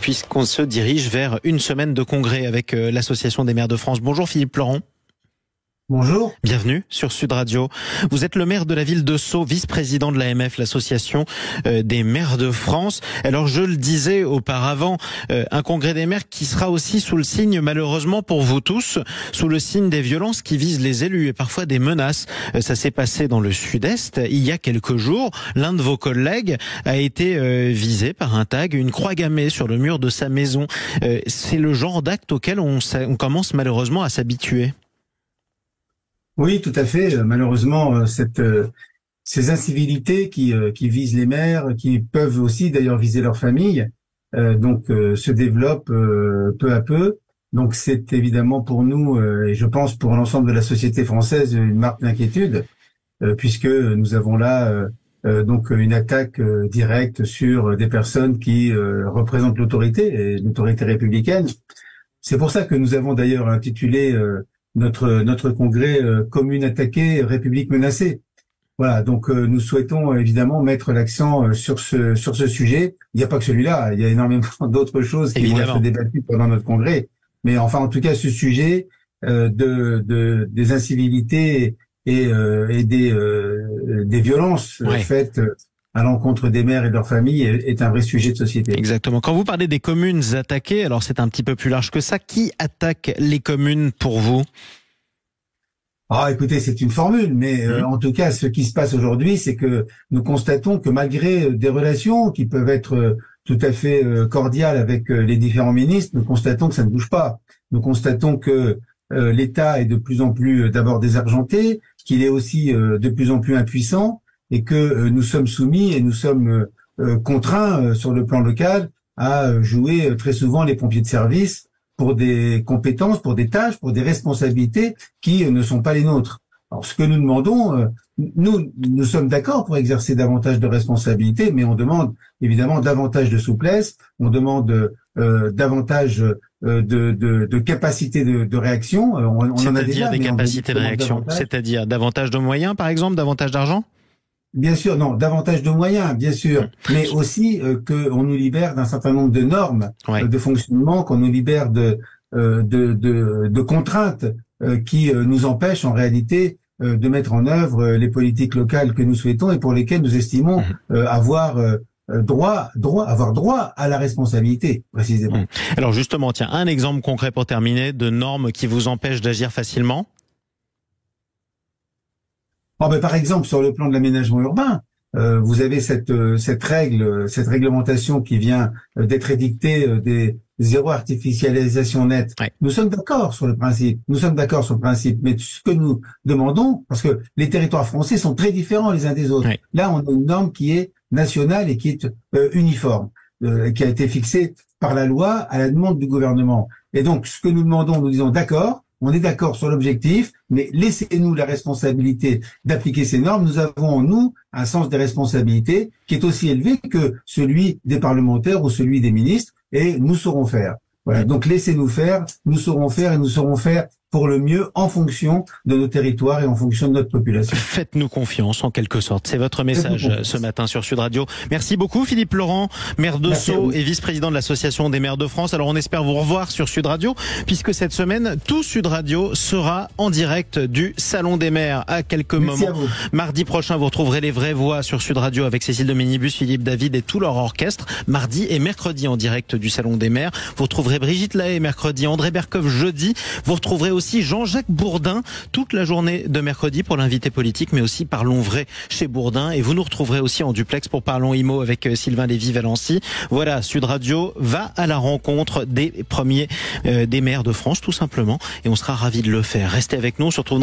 puisqu'on se dirige vers une semaine de congrès avec l'Association des maires de France. Bonjour Philippe Laurent. Bonjour. Bienvenue sur Sud Radio. Vous êtes le maire de la ville de Sceaux, vice-président de l'AMF, l'association des maires de France. Alors je le disais auparavant, un congrès des maires qui sera aussi sous le signe, malheureusement pour vous tous, sous le signe des violences qui visent les élus et parfois des menaces. Ça s'est passé dans le Sud-Est il y a quelques jours. L'un de vos collègues a été visé par un tag, une croix gammée sur le mur de sa maison. C'est le genre d'acte auquel on commence malheureusement à s'habituer. Oui, tout à fait. Malheureusement, ces incivilités qui visent les maires, qui peuvent aussi d'ailleurs viser leur famille, se développent peu à peu. Donc c'est évidemment pour nous, et je pense pour l'ensemble de la société française, une marque d'inquiétude, puisque nous avons là une attaque directe sur des personnes qui représentent l'autorité, et l'autorité républicaine. C'est pour ça que nous avons d'ailleurs intitulé notre congrès Commune attaquée, République menacée. Voilà, donc nous souhaitons évidemment mettre l'accent sur ce sujet. Il n'y a pas que celui-là, il y a énormément d'autres choses qui vont être débattues pendant notre congrès. Mais enfin, en tout cas, ce sujet des incivilités et des violences faites à l'encontre des maires et de leurs familles est un vrai sujet de société. Exactement. Quand vous parlez des communes attaquées, alors c'est un petit peu plus large que ça. Qui attaque les communes pour vous ? Ah, écoutez, c'est une formule, mais en tout cas, ce qui se passe aujourd'hui, c'est que nous constatons que malgré des relations qui peuvent être tout à fait cordiales avec les différents ministres, nous constatons que ça ne bouge pas. Nous constatons que l'État est de plus en plus d'abord désargenté, qu'il est aussi de plus en plus impuissant, et que nous sommes soumis et nous sommes contraints sur le plan local à jouer très souvent les pompiers de service pour des compétences, pour des tâches, pour des responsabilités qui ne sont pas les nôtres. Alors ce que nous demandons, nous sommes d'accord pour exercer davantage de responsabilités, mais on demande évidemment davantage de souplesse, on demande davantage de capacité de réaction. On en a déjà des capacités de réaction, c'est-à-dire davantage de moyens par exemple, davantage d'argent ? Bien sûr, non, davantage de moyens, bien sûr, mais aussi qu'on nous libère d'un certain nombre de normes de fonctionnement, qu'on nous libère de contraintes qui nous empêchent en réalité de mettre en œuvre les politiques locales que nous souhaitons et pour lesquelles nous estimons avoir droit à la responsabilité, précisément. Alors justement, tiens, un exemple concret pour terminer de normes qui vous empêchent d'agir facilement. Par exemple, sur le plan de l'aménagement urbain, vous avez cette réglementation qui vient d'être édictée des zéro artificialisation nette. Nous sommes d'accord sur le principe. Mais ce que nous demandons, parce que les territoires français sont très différents les uns des autres. Là, on a une norme qui est nationale et qui est uniforme, qui a été fixée par la loi à la demande du gouvernement. Et donc, ce que nous demandons, nous disons d'accord. On est d'accord sur l'objectif, mais laissez-nous la responsabilité d'appliquer ces normes. Nous avons en nous un sens des responsabilités qui est aussi élevé que celui des parlementaires ou celui des ministres, et nous saurons faire. Voilà. Donc laissez-nous faire, nous saurons faire et nous saurons faire pour le mieux en fonction de nos territoires et en fonction de notre population. Faites-nous confiance en quelque sorte. C'est votre message ce matin sur Sud Radio. Merci beaucoup Philippe Laurent, maire de Sceaux et vice-président de l'Association des maires de France. Alors on espère vous revoir sur Sud Radio puisque cette semaine, tout Sud Radio sera en direct du Salon des maires à quelques moments. Mardi prochain, vous retrouverez les vraies voix sur Sud Radio avec Cécile de Ménibus, Philippe David et tout leur orchestre. Mardi et mercredi en direct du Salon des maires. Vous retrouverez Brigitte Lahaye mercredi, André Berkoff jeudi. Vous retrouverez aussi Jean-Jacques Bourdin toute la journée de mercredi pour l'invité politique, mais aussi Parlons Vrai chez Bourdin. Et vous nous retrouverez aussi en duplex pour Parlons IMO avec Sylvain Lévy-Valency. Voilà, Sud Radio va à la rencontre des premiers des maires de France, tout simplement. Et on sera ravis de le faire. Restez avec nous, on se retrouve